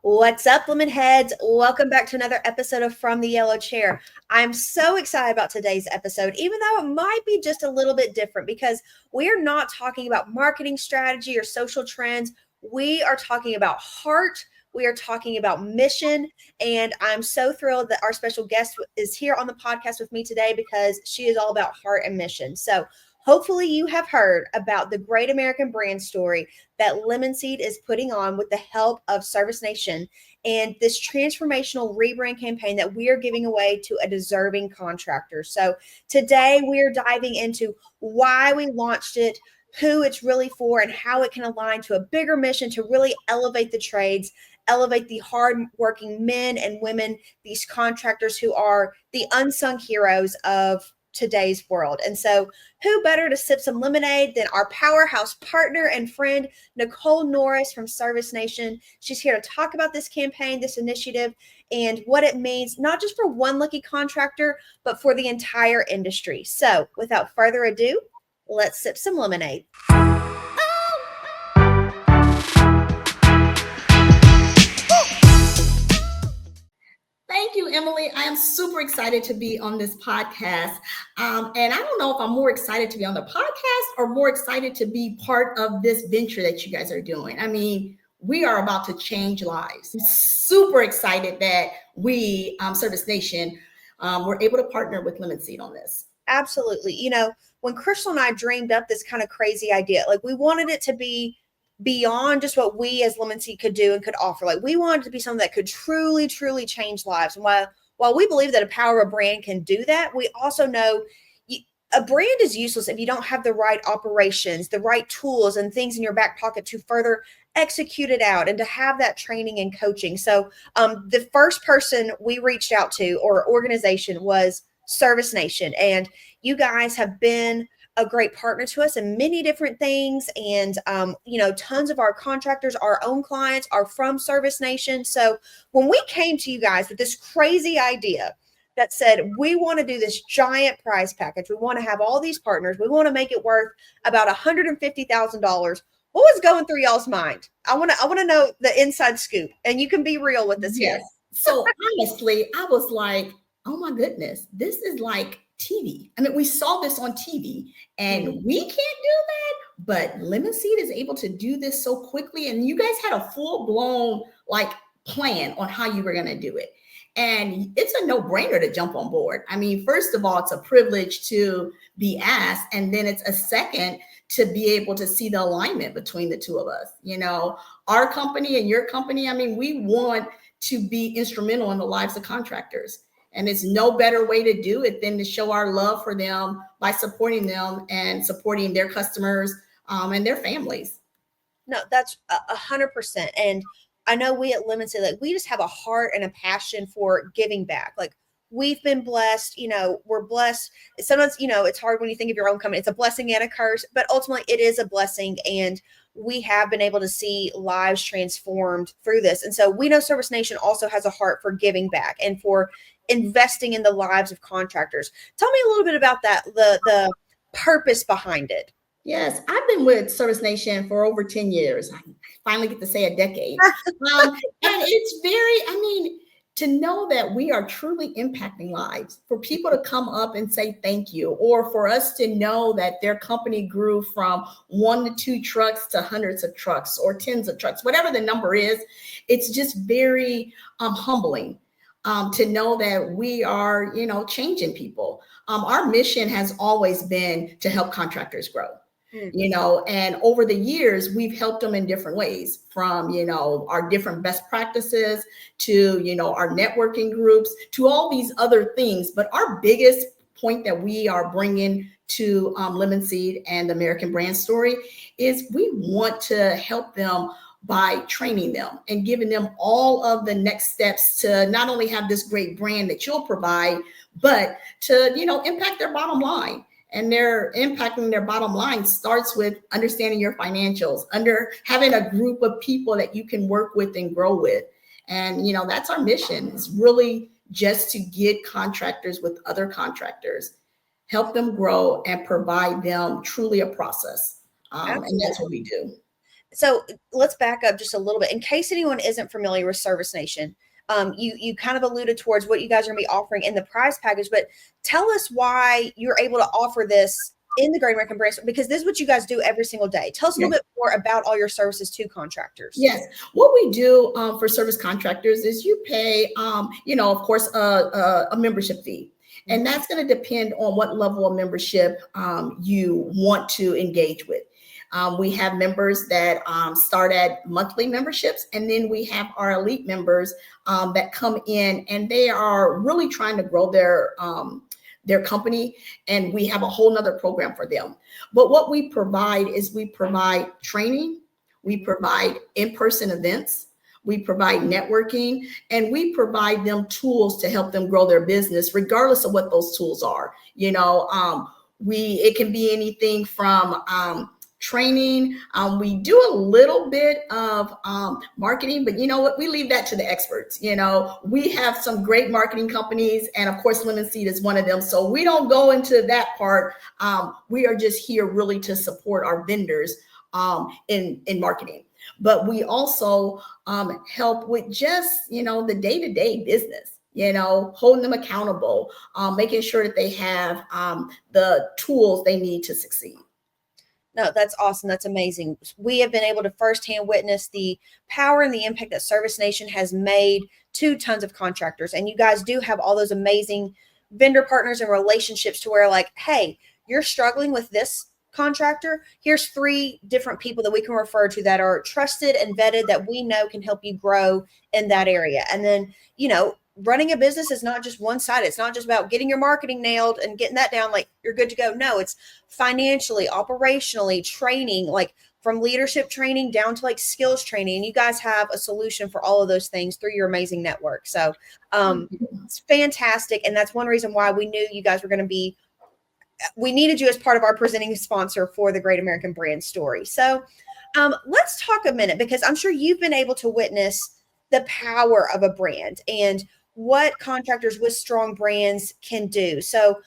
What's up, lemon heads? Welcome back to another episode of From the Yellow Chair. I'm so excited about today's episode, even though it might be just a little bit different because we're not talking about marketing strategy or social trends. We are talking about heart. We are talking about mission. And I'm so thrilled that our special guest is here on the podcast with me today because she is all about heart and mission. So, hopefully, you have heard about the great American brand story that Lemon Seed is putting on with the help of Service Nation and this transformational rebrand campaign that we are giving away to a deserving contractor. So today we are diving into why we launched it, who it's really for, and how it can align to a bigger mission to really elevate the trades, elevate the hardworking men and women, these contractors who are the unsung heroes of today's world. And so, who better to sip some lemonade than our powerhouse partner and friend, Nicole Norris from Service Nation? She's here to talk about this campaign, this initiative, and what it means, not just for one lucky contractor, but for the entire industry. So, without further ado, let's sip some lemonade. Thank you, Emily. I am super excited to be on this podcast. And I don't know if I'm more excited to be on the podcast or more excited to be part of this venture that you guys are doing. I mean, we are about to change lives. I'm super excited that we, Service Nation, were able to partner with Lemon Seed on this. Absolutely. When Crystal and I dreamed up this kind of crazy idea, like we wanted it to be beyond just what we as Lemon Seed could do and could offer. Like we wanted to be something that could truly, truly change lives. And while we believe that a power of a brand can do that, we also know a brand is useless if you don't have the right operations, the right tools and things in your back pocket to further execute it out and to have that training and coaching. So the first person we reached out to or organization was Service Nation. And you guys have been a great partner to us in many different things. And, tons of our contractors, our own clients are from Service Nation. So when we came to you guys with this crazy idea that said, we want to do this giant prize package, we want to have all these partners, we want to make it worth about $150,000. What was going through y'all's mind? I want to know the inside scoop, and you can be real with us here. So honestly, I was like, oh my goodness, this is like TV. I mean, we saw this on TV and we can't do that, but Lemon Seed is able to do this so quickly. And you guys had a full blown plan on how you were going to do it. And it's a no-brainer to jump on board. I mean, first of all, it's a privilege to be asked. And then it's a second to be able to see the alignment between the two of us. Our company and your company, I mean, we want to be instrumental in the lives of contractors. And it's no better way to do it than to show our love for them by supporting them and supporting their customers and their families. No, that's 100%. And I know we at Lemon Seed, we just have a heart and a passion for giving back. We've been blessed, we're blessed. Sometimes, it's hard when you think of your own company. It's a blessing and a curse, but ultimately it is a blessing. And we have been able to see lives transformed through this. And so we know Service Nation also has a heart for giving back and for investing in the lives of contractors. Tell me a little bit about that, the purpose behind it. Yes, I've been with Service Nation for over 10 years. I finally get to say a decade. And it's to know that we are truly impacting lives, for people to come up and say thank you, or for us to know that their company grew from 1 to 2 trucks to hundreds of trucks or tens of trucks, whatever the number is, it's just very humbling. To know that we are, changing people. Our mission has always been to help contractors grow. And over the years, we've helped them in different ways, from, our different best practices to, our networking groups, to all these other things. But our biggest point that we are bringing to Lemon Seed and the American brand story is we want to help them by training them and giving them all of the next steps to not only have this great brand that you'll provide, but to, impact their bottom line. And they're impacting their bottom line starts with understanding your financials, having a group of people that you can work with and grow with. And, that's our mission, is really just to get contractors with other contractors, help them grow and provide them truly a process. And that's what we do. So let's back up just a little bit in case anyone isn't familiar with Service Nation. You kind of alluded towards what you guys are going to be offering in the prize package, but tell us why you're able to offer this in the Great American Branch, because this is what you guys do every single day. Tell us a little bit more about all your services to contractors. Yes, what we do for service contractors is you pay, of course, a membership fee. And that's going to depend on what level of membership you want to engage with. We have members that start at monthly memberships, and then we have our elite members that come in and they are really trying to grow their company, and we have a whole nother program for them. But what we provide is we provide training, we provide in-person events, we provide networking, and we provide them tools to help them grow their business, regardless of what those tools are. It can be anything from training. We do a little bit of marketing, but you know what? We leave that to the experts. We have some great marketing companies, and of course, Lemon Seed is one of them. So we don't go into that part. We are just here really to support our vendors in marketing. But we also help with just, the day-to-day business, holding them accountable, making sure that they have the tools they need to succeed. No, that's awesome. That's amazing. We have been able to firsthand witness the power and the impact that Service Nation has made to tons of contractors. And you guys do have all those amazing vendor partners and relationships to where, like, hey, you're struggling with this contractor. Here's 3 different people that we can refer to that are trusted and vetted that we know can help you grow in that area. And then, running a business is not just one side. It's not just about getting your marketing nailed and getting that down, like you're good to go. No, it's financially, operationally, training, like from leadership training down to like skills training. And you guys have a solution for all of those things through your amazing network. So it's fantastic. And that's one reason why we knew you guys were going to be, we needed you as part of our presenting sponsor for the Great American Brand Story. So let's talk a minute, because I'm sure you've been able to witness the power of a brand and what contractors with strong brands can do. So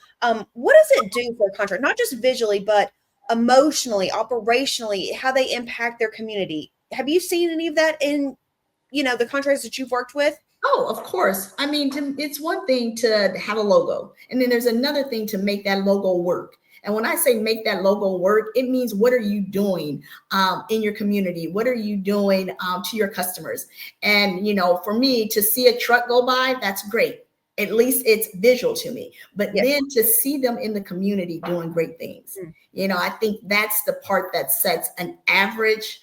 what does it do for a contractor, not just visually, but emotionally, operationally, how they impact their community? Have you seen any of that in, the contractors that you've worked with? Oh, of course. I mean, it's one thing to have a logo, and then there's another thing to make that logo work. And when I say make that logo work, it means what are you doing in your community? What are you doing to your customers? And, for me to see a truck go by, that's great. At least it's visual to me. But then to see them in the community doing great things, I think that's the part that sets an average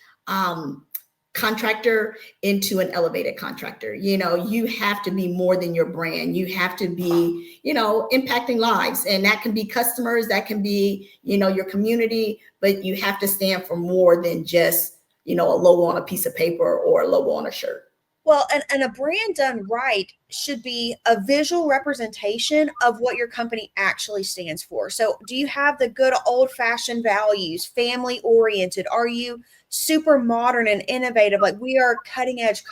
contractor into an elevated contractor. You have to be more than your brand. You have to be, impacting lives, and that can be customers, that can be, your community, but you have to stand for more than just, a logo on a piece of paper or a logo on a shirt. Well, and a brand done right should be a visual representation of what your company actually stands for. So do you have the good old-fashioned values, family-oriented? Are you super modern and innovative? Like we are cutting edge,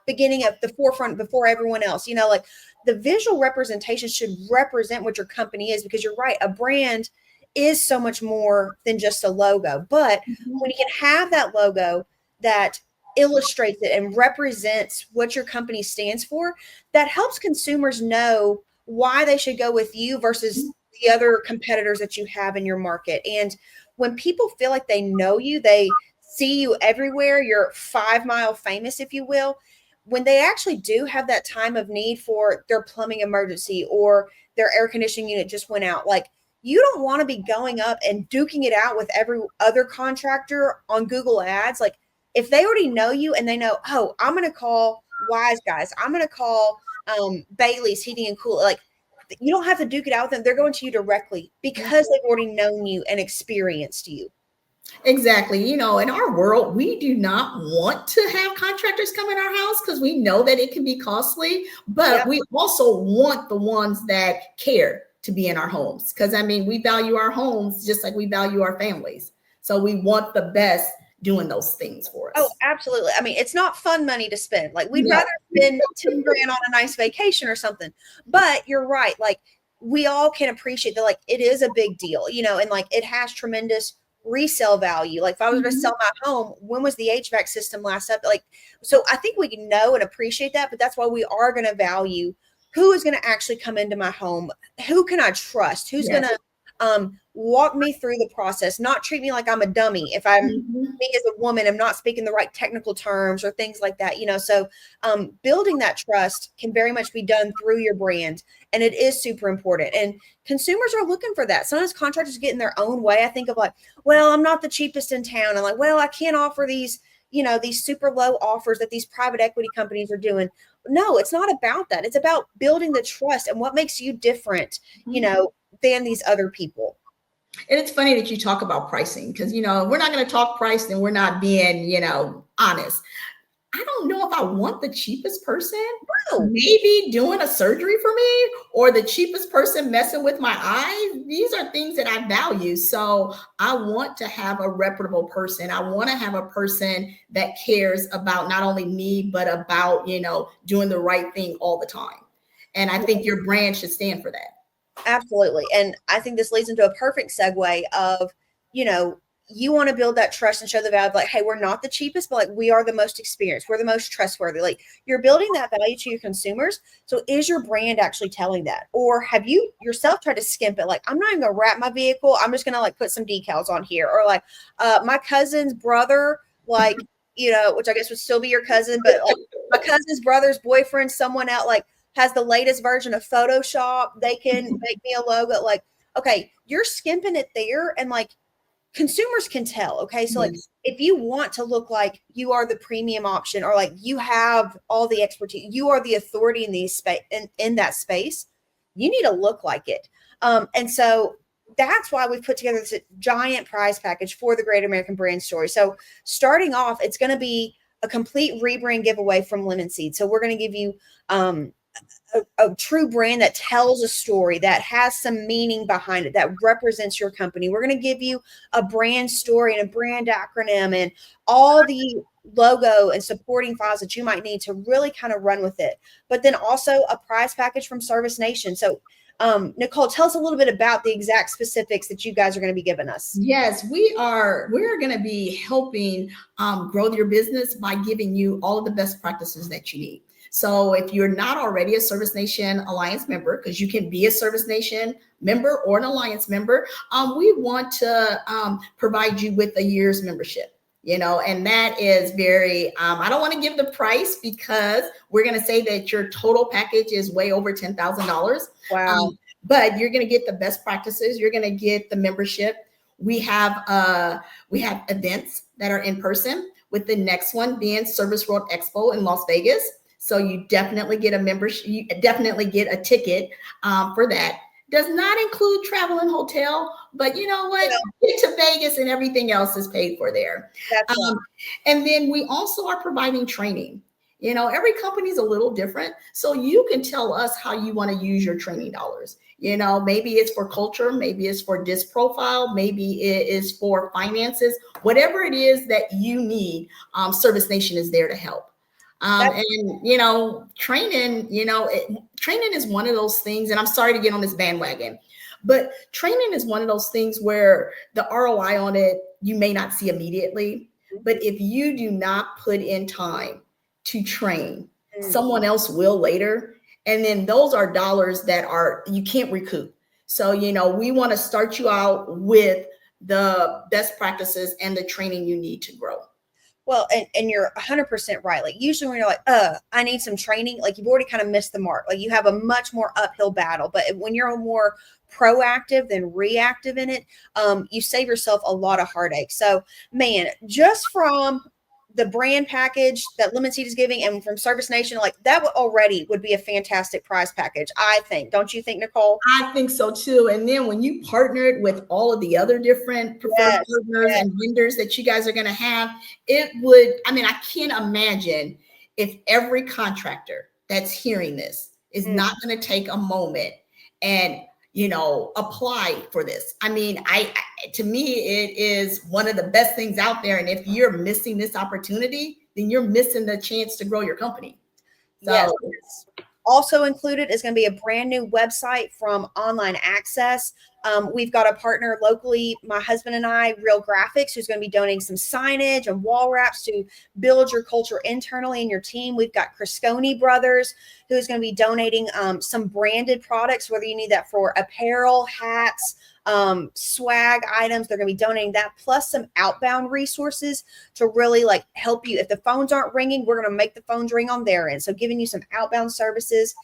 beginning at the forefront before everyone else. Like the visual representation should represent what your company is, because you're right, a brand is so much more than just a logo. But when you can have that logo that illustrates it and represents what your company stands for, that helps consumers know why they should go with you versus the other competitors that you have in your market. And when people feel like they know you, they see you everywhere, you're 5 mile famous, if you will, when they actually do have that time of need for their plumbing emergency or their air conditioning unit just went out, like you don't want to be going up and duking it out with every other contractor on Google Ads. Like if they already know you and they know, oh, I'm going to call Wise Guys, I'm going to call Bailey's Heating and Cooling, like you don't have to duke it out with them. They're going to you directly because they've already known you and experienced you. Exactly. In our world, we do not want to have contractors come in our house because we know that it can be costly, but we also want the ones that care to be in our homes. Because we value our homes just like we value our families. So we want the best doing those things for us. Oh, absolutely. It's not fun money to spend. Like we'd rather spend 10 grand on a nice vacation or something, but you're right. Like we all can appreciate that, like it is a big deal, and like it has tremendous resale value. Like if I was going to sell my home, when was the HVAC system last up? Like, so I think we can know and appreciate that, but that's why we are going to value who is going to actually come into my home. Who can I trust? Who's going to walk me through the process, not treat me like I'm a dummy. If I'm me as a woman, I'm not speaking the right technical terms or things like that, so building that trust can very much be done through your brand, and it is super important, and consumers are looking for that. Sometimes contractors get in their own way. I think of like, well, I'm not the cheapest in town. I'm like, well, I can't offer these these super low offers that these private equity companies are doing. No, it's not about that. It's about building the trust and what makes you different, than these other people. And it's funny that you talk about pricing because, we're not going to talk price and we're not being, honest. I don't know if I want the cheapest person maybe doing a surgery for me or the cheapest person messing with my eyes. These are things that I value. So I want to have a reputable person. I want to have a person that cares about not only me, but about, doing the right thing all the time. And I think your brand should stand for that. Absolutely. And I think this leads into a perfect segue of, you want to build that trust and show the value of like, hey, we're not the cheapest, but like we are the most experienced. We're the most trustworthy. Like you're building that value to your consumers. So is your brand actually telling that? Or have you yourself tried to skimp it? Like, I'm not even going to wrap my vehicle. I'm just going to like put some decals on here. Or like my cousin's brother, like, which I guess would still be your cousin, but like my cousin's brother's boyfriend, someone out like has the latest version of Photoshop. They can make me a logo. Like, okay, you're skimping it there. And like, consumers can tell. Okay. So like if you want to look like you are the premium option or like you have all the expertise, you are the authority in these space in that space, you need to look like it. And so that's why we've put together this giant prize package for the Great American Brand Story. So starting off, it's going to be a complete rebrand giveaway from Lemon Seed. So we're going to give you a true brand that tells a story, that has some meaning behind it, that represents your company. We're going to give you a brand story and a brand acronym and all the logo and supporting files that you might need to really kind of run with it. But then also a prize package from Service Nation. So Nicole, tell us a little bit about the exact specifics that you guys are going to be giving us. Yes, we're going to be helping grow your business by giving you all of the best practices that you need. So if you're not already a Service Nation Alliance member, because you can be a Service Nation member or an Alliance member, we want to provide you with a year's membership. And that is very, I don't want to give the price because we're going to say that your total package is way over $10,000. Wow. But you're going to get the best practices. You're going to get the membership. We have events that are in person, with the next one being Service World Expo in Las Vegas. So you definitely get a membership. You definitely get a ticket for that. Does not include travel and hotel, but you know what? Get to Vegas and everything else is paid for there. And then we also are providing training. Every company is a little different. So you can tell us how you want to use your training dollars. Maybe it's for culture, maybe it's for disc profile, maybe it is for finances, whatever it is that you need, Service Nation is there to help. And training, training is one of those things, and I'm sorry to get on this bandwagon, but training is one of those things where the ROI on it, you may not see immediately, but if you do not put in time to train, someone else will later. And then those are dollars that you can't recoup. So, we want to start you out with the best practices and the training you need to grow. Well, and you're 100% right. Like usually when you're like, I need some training, like you've already kind of missed the mark. Like you have a much more uphill battle. But when you're more proactive than reactive in it, you save yourself a lot of heartache. So, man, just from the brand package that Lemon Seed is giving and from Service Nation, like that already would be a fantastic prize package, I think. Don't you think, Nicole? I think so too. And then when you partnered with all of the other different preferred partners and vendors that you guys are going to have, it would, I can't imagine if every contractor that's hearing this is not going to take a moment and apply for this. To me, it is one of the best things out there. And if you're missing this opportunity, then you're missing the chance to grow your company. So, yes. Also included is going to be a brand new website from Online Access. We've got a partner locally, my husband and I, Real Graphics, who's going to be donating some signage and wall wraps to build your culture internally in your team. We've got Crisconi Brothers, who's going to be donating some branded products, whether you need that for apparel, hats, swag items. They're going to be donating that, plus some outbound resources to really like help you. If the phones aren't ringing, we're going to make the phones ring on their end. So giving you some outbound services.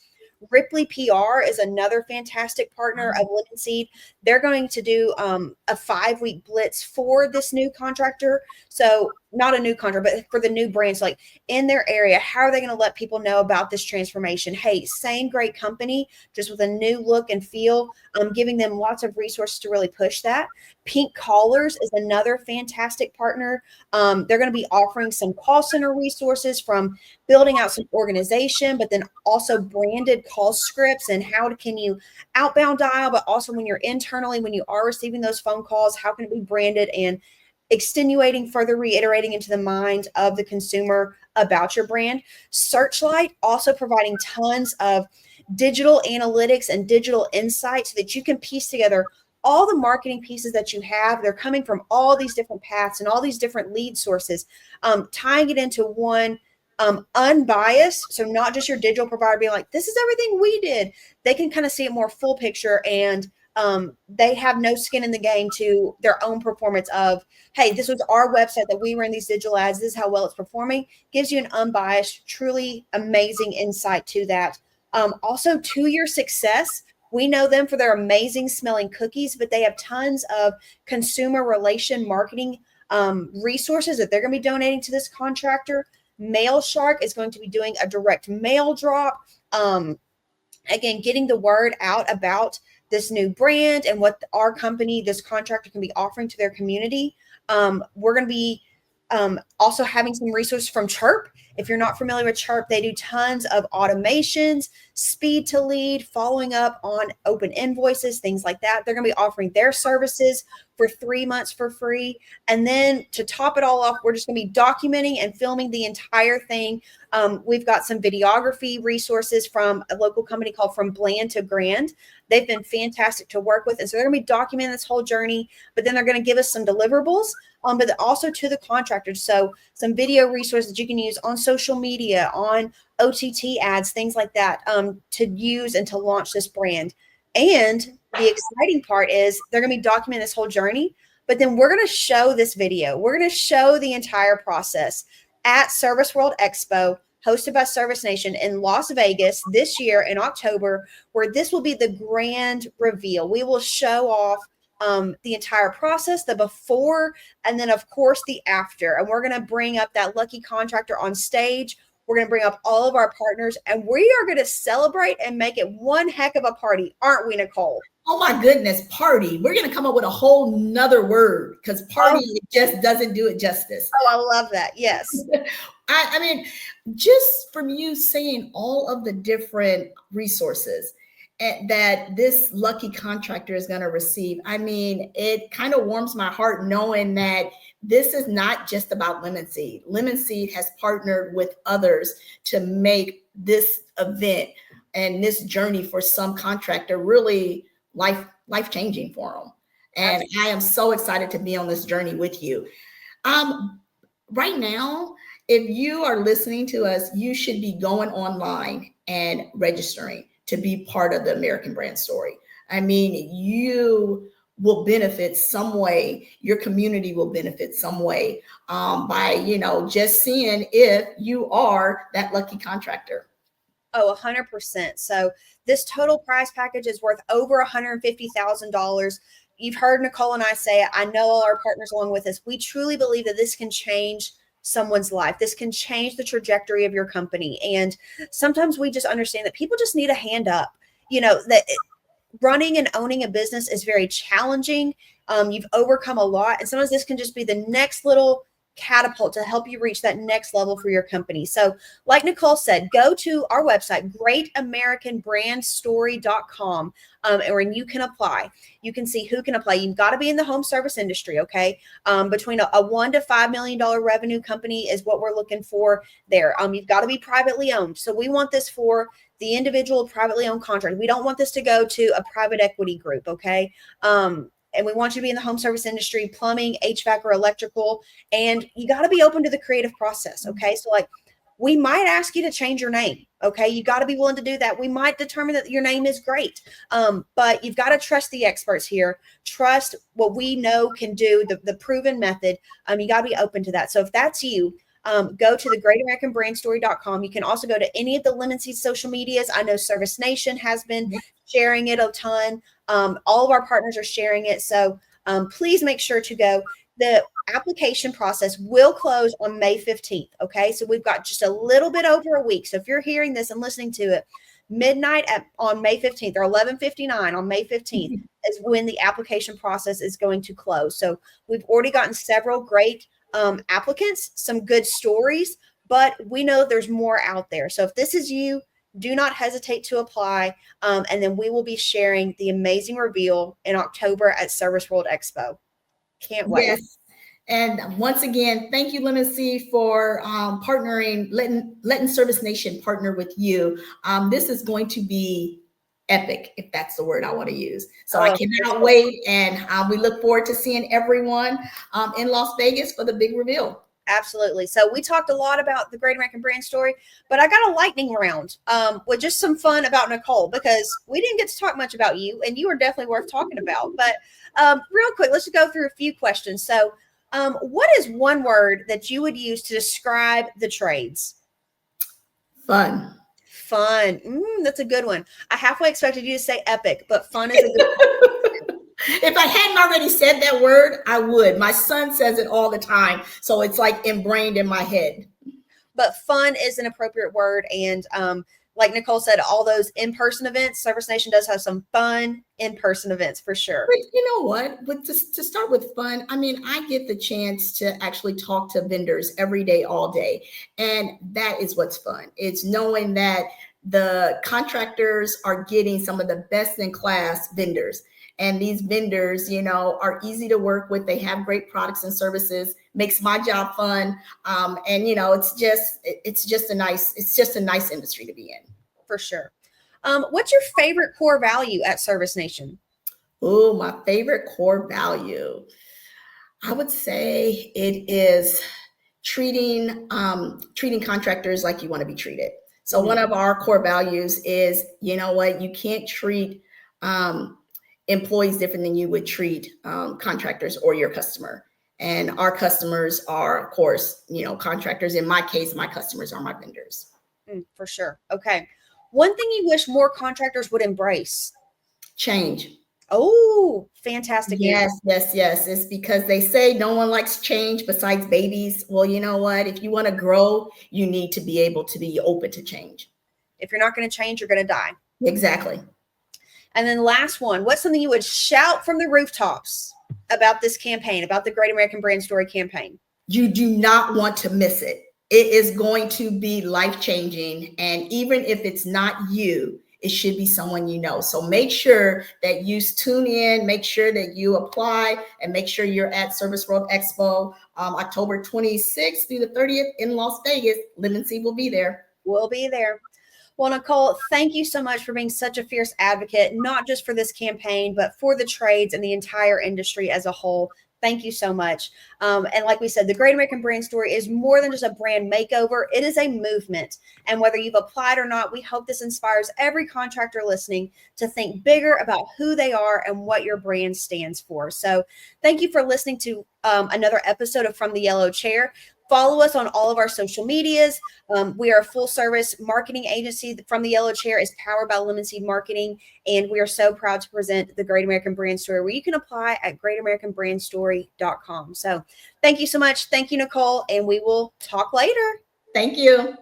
Ripley PR is another fantastic partner of Lemon Seed. They're going to do a 5-week blitz for this new contractor. So not a new contractor, but for the new brands, like in their area, how are they going to let people know about this transformation? Hey, same great company, just with a new look and feel, giving them lots of resources to really push that. Pink Collars is another fantastic partner. They're going to be offering some call center resources, from building out some organization, but then also branded call scripts and how can you outbound dial, but also when you're internally, when you are receiving those phone calls, how can it be branded and extenuating, further reiterating into the mind of the consumer about your brand. Searchlight also providing tons of digital analytics and digital insights so that you can piece together all the marketing pieces that you have. They're coming from all these different paths and all these different lead sources, tying it into one unbiased. So not just your digital provider being like, this is everything we did. They can kind of see it more full picture, and they have no skin in the game to their own performance of, hey, this was our website that we were in these digital ads. This is how well it's performing. Gives you an unbiased, truly amazing insight to that. Also, 2-Year Success. We know them for their amazing smelling cookies, but they have tons of consumer relation marketing resources that they're going to be donating to this contractor. Mail Shark is going to be doing a direct mail drop. Again, getting the word out about this new brand and what our company, this contractor, can be offering to their community. We're going to be also having some resources from Chirp. If you're not familiar with Chirp, they do tons of automations, speed to lead, following up on open invoices, things like that. They're going to be offering their services for 3 months for free. And then to top it all off, we're just going to be documenting and filming the entire thing. We've got some videography resources from a local company called From Bland to Grand. They've been fantastic to work with. And so they're going to be documenting this whole journey, but then they're going to give us some deliverables, but also to the contractors. So some video resources that you can use on social media, on OTT ads, things like that, to use and to launch this brand. And the exciting part is they're going to be documenting this whole journey, but then we're going to show this video. We're going to show the entire process at Service World Expo, hosted by Service Nation in Las Vegas this year in October, where this will be the grand reveal. We will show off the entire process, the before, and then of course the after. And we're going to bring up that lucky contractor on stage. We're going to bring up all of our partners, and we are going to celebrate and make it one heck of a party. Aren't we, Nicole? Oh my goodness, party. We're going to come up with a whole nother word, because party just doesn't do it justice. Oh, I love that. Yes. I mean, just from you saying all of the different resources that this lucky contractor is going to receive, I mean, it kind of warms my heart knowing that this is not just about Lemon Seed. Lemon Seed has partnered with others to make this event and this journey for some contractor really life-changing for them. And I am so excited to be on this journey with you. Right now, if you are listening to us, you should be going online and registering to be part of the American Brand Story. I mean, you will benefit some way. Your community will benefit some way by, just seeing if you are that lucky contractor. Oh, 100%. So this total prize package is worth over $150,000. You've heard Nicole and I say it. I know all our partners along with us. We truly believe that this can change someone's life. This can change the trajectory of your company. And sometimes we just understand that people just need a hand up. That running and owning a business is very challenging. You've overcome a lot. And sometimes this can just be the next little catapult to help you reach that next level for your company. So like Nicole said, go to our website, greatamericanbrandstory.com, and you can apply. You can see who can apply. You've got to be in the home service industry, okay? Between a $1 to $5 million revenue company is what we're looking for there. You've got to be privately owned. So we want this for the individual privately owned contractor. We don't want this to go to a private equity group, okay? And we want you to be in the home service industry, plumbing, HVAC, or electrical. And you got to be open to the creative process, okay? So like, we might ask you to change your name, okay? You got to be willing to do that. We might determine that your name is great, but you've got to trust the experts here. Trust what we know can do, the proven method. You got to be open to that. So if that's you, go to the greatamericanbrandstory.com. You can also go to any of the Lemon Seed social medias. I know Service Nation has been sharing it a ton. All of our partners are sharing it. So please make sure to go. The application process will close on May 15th. Okay. So we've got just a little bit over a week. So if you're hearing this and listening to it, midnight on May 15th or 11:59 on May 15th is when the application process is going to close. So we've already gotten several great applicants, some good stories, but we know there's more out there. So if this is you, do not hesitate to apply. And then we will be sharing the amazing reveal in October at Service World Expo. Can't wait. Yes. And once again, thank you, Lemon Seed, for partnering, letting Service Nation partner with you. This is going to be epic, if that's the word I want to use. So I cannot wait. And we look forward to seeing everyone in Las Vegas for the big reveal. Absolutely. So we talked a lot about the Great American Brand Story, but I got a lightning round with just some fun about Nicole, because we didn't get to talk much about you, and you are definitely worth talking about. But real quick, let's just go through a few questions. So what is one word that you would use to describe the trades? Fun. Fun. That's a good one. I halfway expected you to say epic, but fun is a good one. If I hadn't already said that word, I would. My son says it all the time. So it's like ingrained in my head. But fun is an appropriate word. And like Nicole said, all those in-person events, Service Nation does have some fun in-person events for sure. But you know what? But to start with fun, I mean, I get the chance to actually talk to vendors every day, all day. And that is what's fun. It's knowing that the contractors are getting some of the best in class vendors. And these vendors, you know, are easy to work with. They have great products and services, makes my job fun. And, you know, it's just a nice industry to be in. For sure. What's your favorite core value at Service Nation? Oh, my favorite core value. I would say it is treating contractors like you want to be treated. So one of our core values is, you know what, you can't treat employees different than you would treat contractors or your customer. And our customers are, of course, you know, contractors. In my case, my customers are my vendors. For sure. Okay. One thing you wish more contractors would embrace? Change. Oh, fantastic. Yes. It's because they say no one likes change besides babies. Well, you know what? If you want to grow, you need to be able to be open to change. If you're not going to change, you're going to die. Exactly. And then last one, what's something you would shout from the rooftops about this campaign, about the Great American Brand Story campaign? You do not want to miss it. It is going to be life-changing. And even if it's not you, it should be someone you know. So make sure that you tune in, make sure that you apply, and make sure you're at Service World Expo October 26th through the 30th in Las Vegas. Lemon Seed will be there. We'll be there. Well, Nicole, thank you so much for being such a fierce advocate, not just for this campaign, but for the trades and the entire industry as a whole. Thank you so much. And like we said, the Great American Brand Story is more than just a brand makeover. It is a movement. And whether you've applied or not, we hope this inspires every contractor listening to think bigger about who they are and what your brand stands for. So thank you for listening to another episode of From the Yellow Chair. Follow us on all of our social medias. We are a full service marketing agency. From the Yellow Chair is powered by Lemon Seed Marketing. And we are so proud to present the Great American Brand Story, where you can apply at greatamericanbrandstory.com. So thank you so much. Thank you, Nicole. And we will talk later. Thank you.